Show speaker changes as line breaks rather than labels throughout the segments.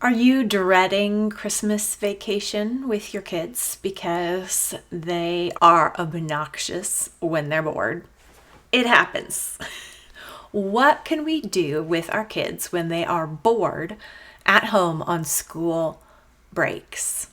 Are you dreading Christmas vacation with your kids because they are obnoxious when they're bored? It happens. What can we do with our kids when they are bored at home on school breaks?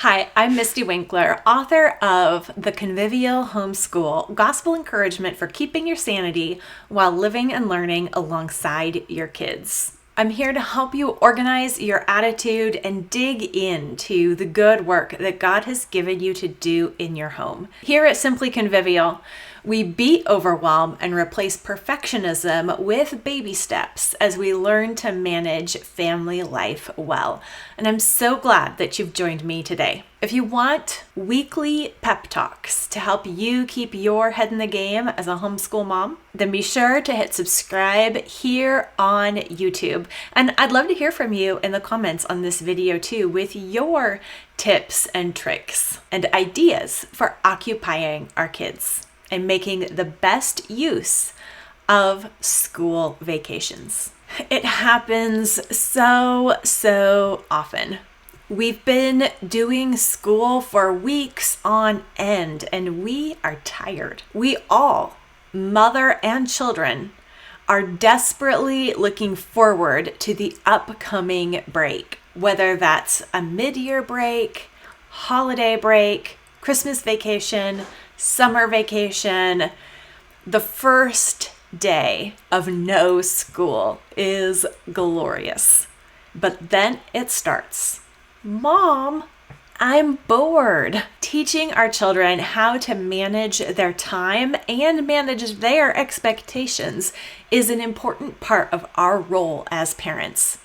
Hi, I'm Misty Winkler, author of The Convivial Homeschool, Gospel Encouragement for Keeping Your Sanity While Living and Learning Alongside Your Kids. I'm here to help you organize your attitude and dig into the good work that God has given you to do in your home. Here at Simply Convivial, we beat overwhelm and replace perfectionism with baby steps as we learn to manage family life well. And I'm so glad that you've joined me today. If you want weekly pep talks to help you keep your head in the game as a homeschool mom, then be sure to hit subscribe here on YouTube. And I'd love to hear from you in the comments on this video too with your tips and tricks and ideas for occupying our kids and making the best use of school vacations. It happens so often. We've been doing school for weeks on end and we are tired. We all, mother and children, are desperately looking forward to the upcoming break, whether that's a mid-year break, holiday break, Christmas vacation, summer vacation. The first day of no school is glorious, but then it starts. Mom, I'm bored. Teaching our children how to manage their time and manage their expectations is an important part of our role as parents.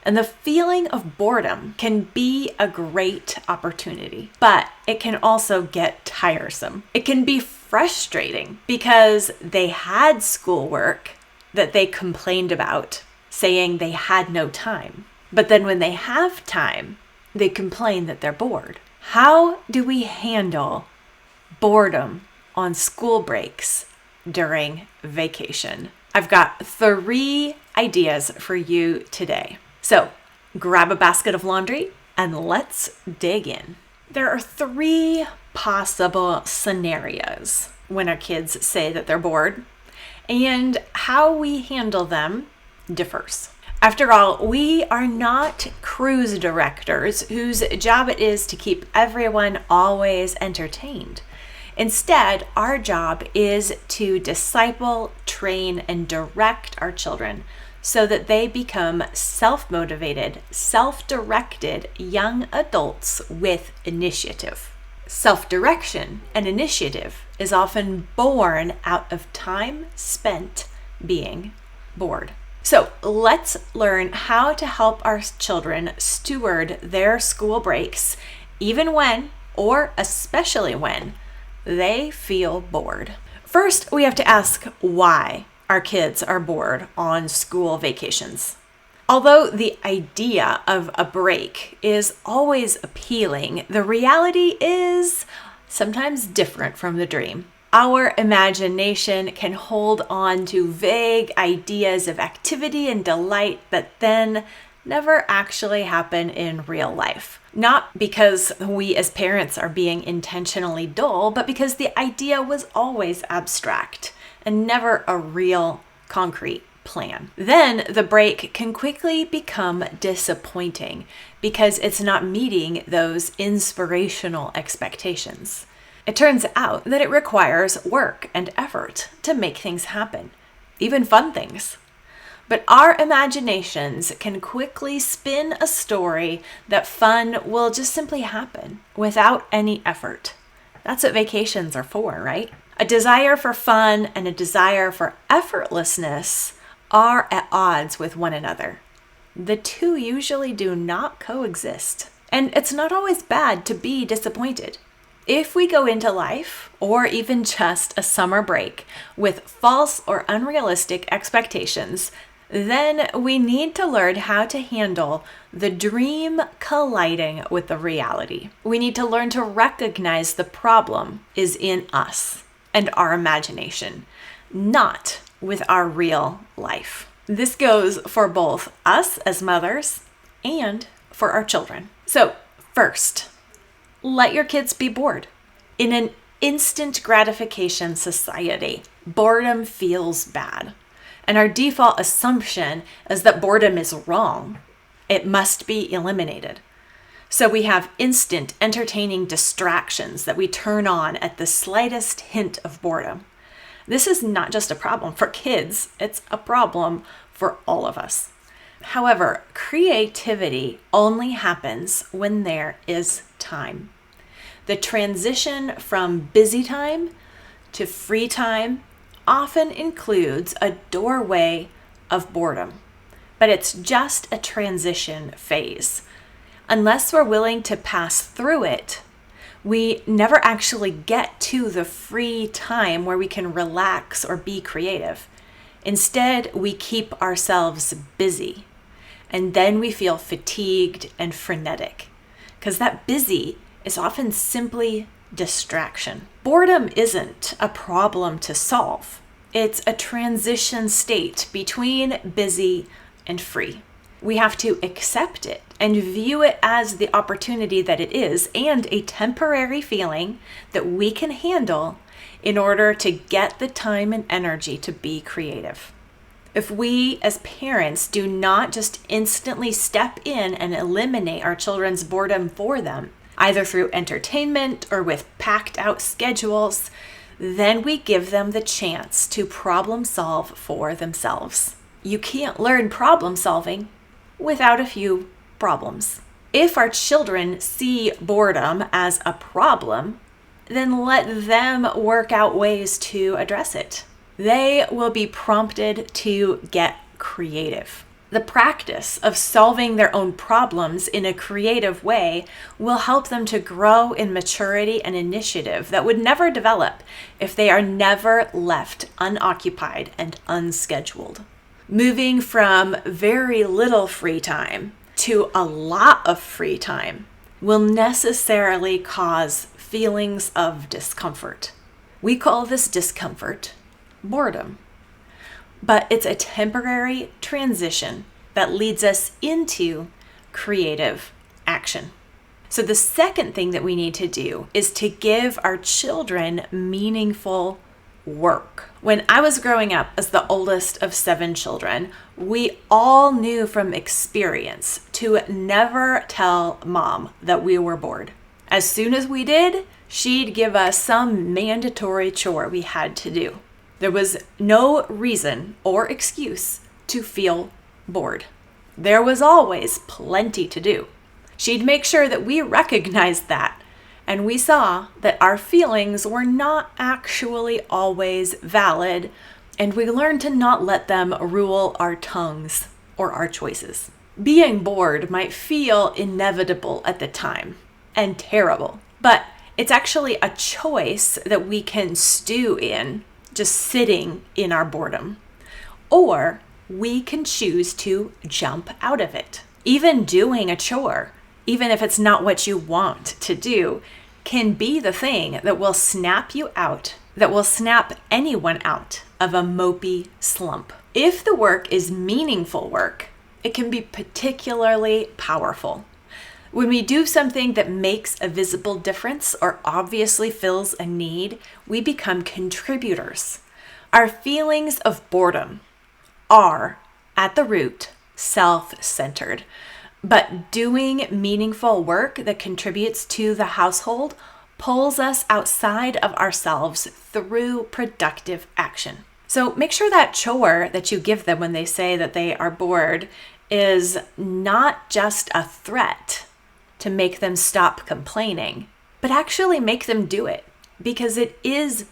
And the feeling of boredom can be a great opportunity, but it can also get tiresome. It can be frustrating because they had schoolwork that they complained about, saying they had no time. But then when they have time, they complain that they're bored. How do we handle boredom on school breaks during vacation? I've got 3 ideas for you today. So grab a basket of laundry and let's dig in. There are 3 possible scenarios when our kids say that they're bored, and how we handle them differs. After all, we are not cruise directors whose job it is to keep everyone always entertained. Instead, our job is to disciple, train, and direct our children so that they become self-motivated, self-directed young adults with initiative. Self-direction and initiative is often born out of time spent being bored. So let's learn how to help our children steward their school breaks, even when, or especially when, they feel bored. First, we have to ask why our kids are bored on school vacations. Although the idea of a break is always appealing, the reality is sometimes different from the dream. Our imagination can hold on to vague ideas of activity and delight that then never actually happen in real life. Not because we as parents are being intentionally dull, but because the idea was always abstract and never a real concrete plan. Then the break can quickly become disappointing because it's not meeting those inspirational expectations. It turns out that it requires work and effort to make things happen, even fun things. But our imaginations can quickly spin a story that fun will just simply happen without any effort. That's what vacations are for, right? A desire for fun and a desire for effortlessness are at odds with one another. The two usually do not coexist. And it's not always bad to be disappointed. If we go into life, or even just a summer break, with false or unrealistic expectations, then we need to learn how to handle the dream colliding with the reality. We need to learn to recognize the problem is in us and our imagination, not with our real life. This goes for both us as mothers and for our children. So first, let your kids be bored. In an instant gratification society, boredom feels bad. And our default assumption is that boredom is wrong. It must be eliminated. So we have instant entertaining distractions that we turn on at the slightest hint of boredom. This is not just a problem for kids, it's a problem for all of us. However, creativity only happens when there is time. The transition from busy time to free time often includes a doorway of boredom, but it's just a transition phase. Unless we're willing to pass through it, we never actually get to the free time where we can relax or be creative. Instead, we keep ourselves busy, and then we feel fatigued and frenetic, because that busy is often simply distraction. Boredom isn't a problem to solve. It's a transition state between busy and free. We have to accept it and view it as the opportunity that it is and a temporary feeling that we can handle in order to get the time and energy to be creative. If we as parents do not just instantly step in and eliminate our children's boredom for them, either through entertainment or with packed out schedules, then we give them the chance to problem solve for themselves. You can't learn problem solving without a few problems. If our children see boredom as a problem, then let them work out ways to address it. They will be prompted to get creative. The practice of solving their own problems in a creative way will help them to grow in maturity and initiative that would never develop if they are never left unoccupied and unscheduled. Moving from very little free time to a lot of free time will necessarily cause feelings of discomfort. We call this discomfort boredom, but it's a temporary transition that leads us into creative action. So the second thing that we need to do is to give our children meaningful work. When I was growing up as the oldest of 7 children, we all knew from experience to never tell mom that we were bored. As soon as we did, she'd give us some mandatory chore we had to do. There was no reason or excuse to feel bored. There was always plenty to do. She'd make sure that we recognized that, and we saw that our feelings were not actually always valid, and we learned to not let them rule our tongues or our choices. Being bored might feel inevitable at the time and terrible, but it's actually a choice that we can stew in, just sitting in our boredom. Or we can choose to jump out of it. Even doing a chore, even if it's not what you want to do, can be the thing that will snap you out, that will snap anyone out of a mopey slump. If the work is meaningful work, it can be particularly powerful. When we do something that makes a visible difference or obviously fills a need, we become contributors. Our feelings of boredom are, at the root, self-centered. But doing meaningful work that contributes to the household pulls us outside of ourselves through productive action. So make sure that chore that you give them when they say that they are bored is not just a threat to make them stop complaining, but actually make them do it, because it is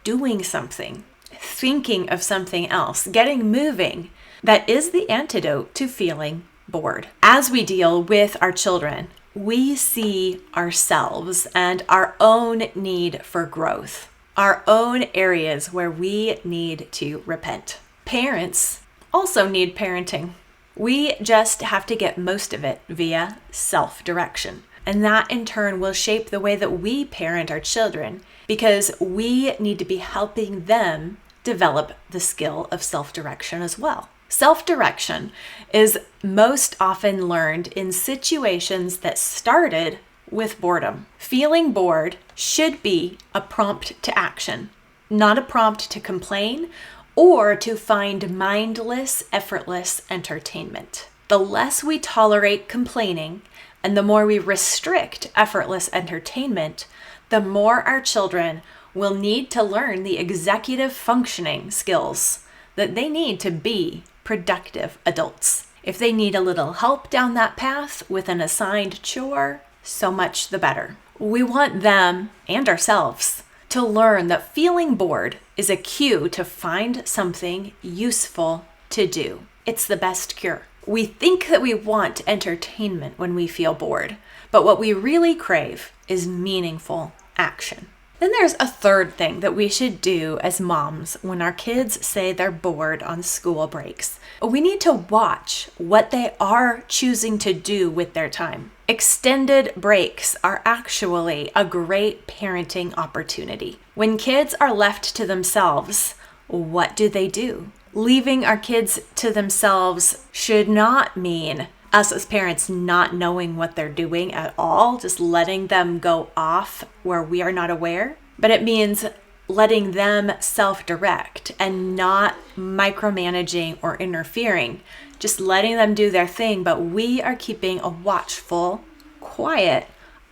doing something, thinking of something else, getting moving, that is the antidote to feeling bored. As we deal with our children, we see ourselves and our own need for growth, our own areas where we need to repent. Parents also need parenting. We just have to get most of it via self-direction. And that in turn will shape the way that we parent our children, because we need to be helping them develop the skill of self-direction as well. Self-direction is most often learned in situations that started with boredom. Feeling bored should be a prompt to action, not a prompt to complain or to find mindless, effortless entertainment. The less we tolerate complaining and the more we restrict effortless entertainment, the more our children will need to learn the executive functioning skills that they need to be productive adults. If they need a little help down that path with an assigned chore, so much the better. We want them and ourselves to learn that feeling bored is a cue to find something useful to do. It's the best cure. We think that we want entertainment when we feel bored, but what we really crave is meaningful action. Then there's a third thing that we should do as moms when our kids say they're bored on school breaks. We need to watch what they are choosing to do with their time. Extended breaks are actually a great parenting opportunity. When kids are left to themselves, what do? Leaving our kids to themselves should not mean us as parents not knowing what they're doing at all, just letting them go off where we are not aware. But it means letting them self-direct and not micromanaging or interfering, just letting them do their thing, but we are keeping a watchful, quiet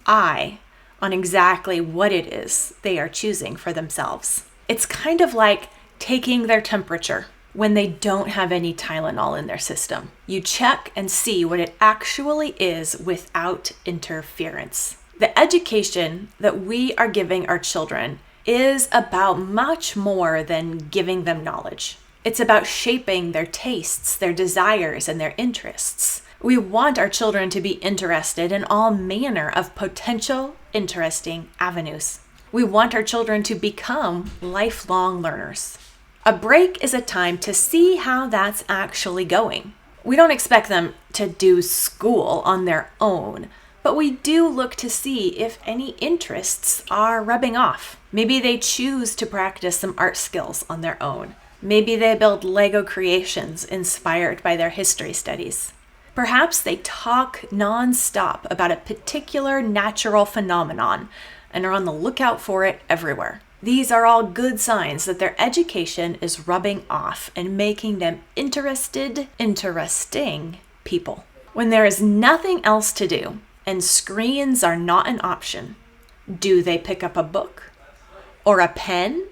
eye on exactly what it is they are choosing for themselves. It's kind of like taking their temperature when they don't have any Tylenol in their system. You check and see what it actually is without interference. The education that we are giving our children is about much more than giving them knowledge. It's about shaping their tastes, their desires, and their interests. We want our children to be interested in all manner of potential interesting avenues. We want our children to become lifelong learners. A break is a time to see how that's actually going. We don't expect them to do school on their own, but we do look to see if any interests are rubbing off. Maybe they choose to practice some art skills on their own. Maybe they build Lego creations inspired by their history studies. Perhaps they talk nonstop about a particular natural phenomenon and are on the lookout for it everywhere. These are all good signs that their education is rubbing off and making them interesting people. When there is nothing else to do and screens are not an option, do they pick up a book or a pen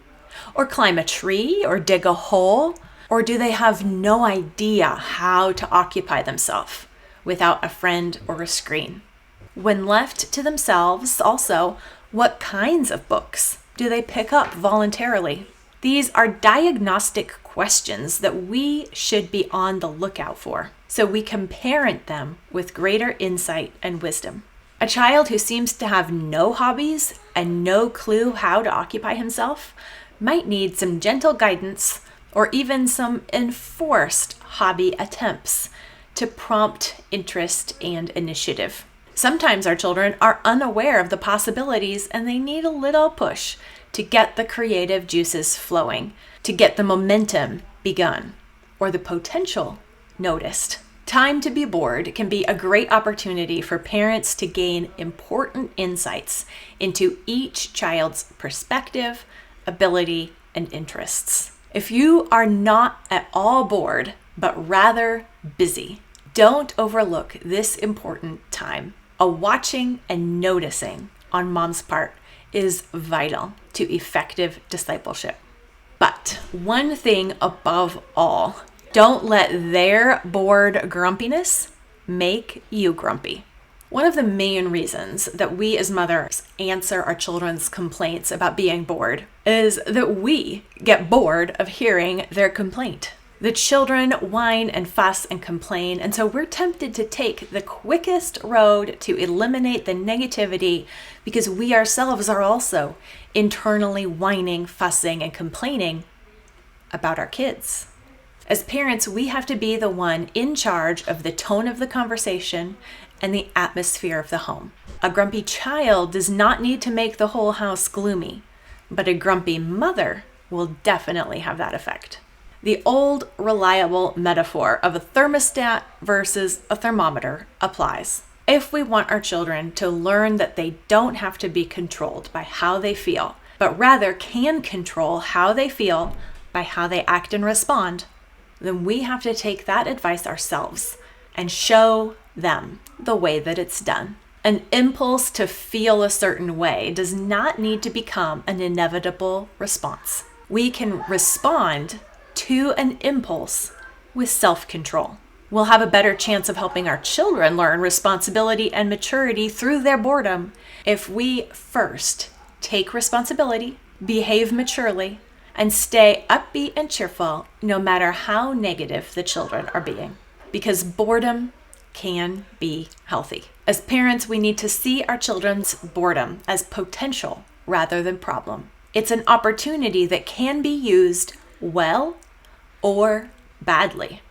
or climb a tree or dig a hole? Or do they have no idea how to occupy themselves without a friend or a screen? When left to themselves, also, what kinds of books do they pick up voluntarily? These are diagnostic questions that we should be on the lookout for, so we can parent them with greater insight and wisdom. A child who seems to have no hobbies and no clue how to occupy himself might need some gentle guidance or even some enforced hobby attempts to prompt interest and initiative. Sometimes our children are unaware of the possibilities and they need a little push to get the creative juices flowing, to get the momentum begun, or the potential noticed. Time to be bored can be a great opportunity for parents to gain important insights into each child's perspective, ability, and interests. If you are not at all bored, but rather busy, don't overlook this important time. A watching and noticing on mom's part is vital to effective discipleship. But one thing above all, don't let their bored grumpiness make you grumpy. One of the main reasons that we as mothers answer our children's complaints about being bored is that we get bored of hearing their complaint. The children whine and fuss and complain, and so we're tempted to take the quickest road to eliminate the negativity because we ourselves are also internally whining, fussing, and complaining about our kids. As parents, we have to be the one in charge of the tone of the conversation and the atmosphere of the home. A grumpy child does not need to make the whole house gloomy, but a grumpy mother will definitely have that effect. The old reliable metaphor of a thermostat versus a thermometer applies. If we want our children to learn that they don't have to be controlled by how they feel, but rather can control how they feel by how they act and respond, then we have to take that advice ourselves and show them the way that it's done. An impulse to feel a certain way does not need to become an inevitable response. We can respond to an impulse with self-control. We'll have a better chance of helping our children learn responsibility and maturity through their boredom if we first take responsibility, behave maturely, and stay upbeat and cheerful no matter how negative the children are being. Because boredom can be healthy. As parents, we need to see our children's boredom as potential rather than problem. It's an opportunity that can be used well or badly.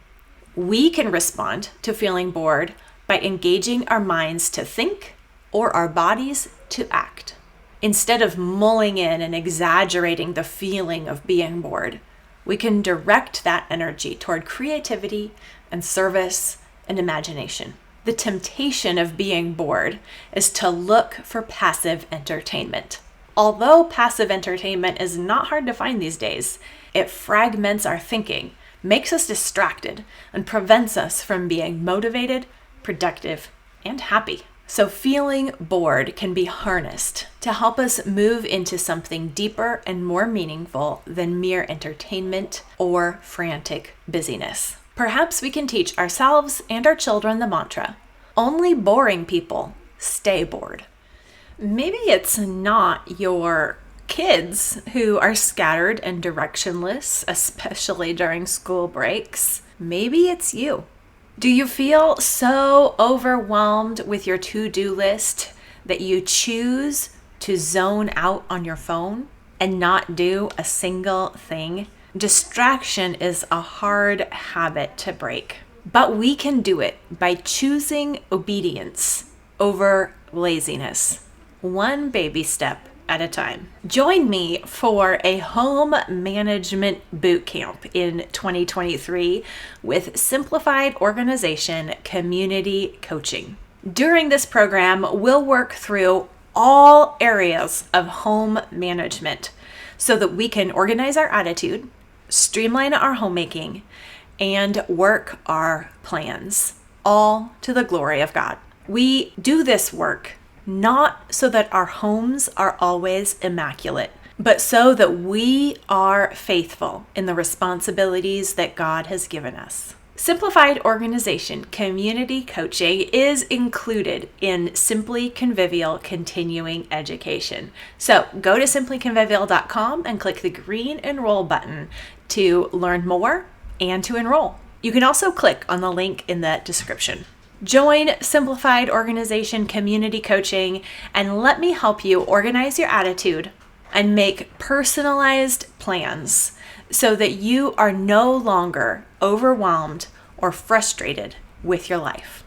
We can respond to feeling bored by engaging our minds to think or our bodies to act. Instead of mulling in and exaggerating the feeling of being bored, we can direct that energy toward creativity and service and imagination. The temptation of being bored is to look for passive entertainment. Although passive entertainment is not hard to find these days, it fragments our thinking, makes us distracted, and prevents us from being motivated, productive, and happy. So feeling bored can be harnessed to help us move into something deeper and more meaningful than mere entertainment or frantic busyness. Perhaps we can teach ourselves and our children the mantra, only boring people stay bored. Maybe it's not your kids who are scattered and directionless, especially during school breaks. Maybe it's you. Do you feel so overwhelmed with your to-do list that you choose to zone out on your phone and not do a single thing? Distraction is a hard habit to break, but we can do it by choosing obedience over laziness, one baby step at a time. Join me for a home management boot camp in 2023 with Simplified Organization Community Coaching. During this program, we'll work through all areas of home management so that we can organize our attitude, streamline our homemaking, and work our plans, all to the glory of God. We do this work not so that our homes are always immaculate, but so that we are faithful in the responsibilities that God has given us. Simplified Organization Community Coaching is included in Simply Convivial Continuing Education. So go to simplyconvivial.com and click the green Enroll button to learn more and to enroll. You can also click on the link in the description. Join Simplified Organization Community Coaching and let me help you organize your attitude and make personalized plans so that you are no longer overwhelmed or frustrated with your life.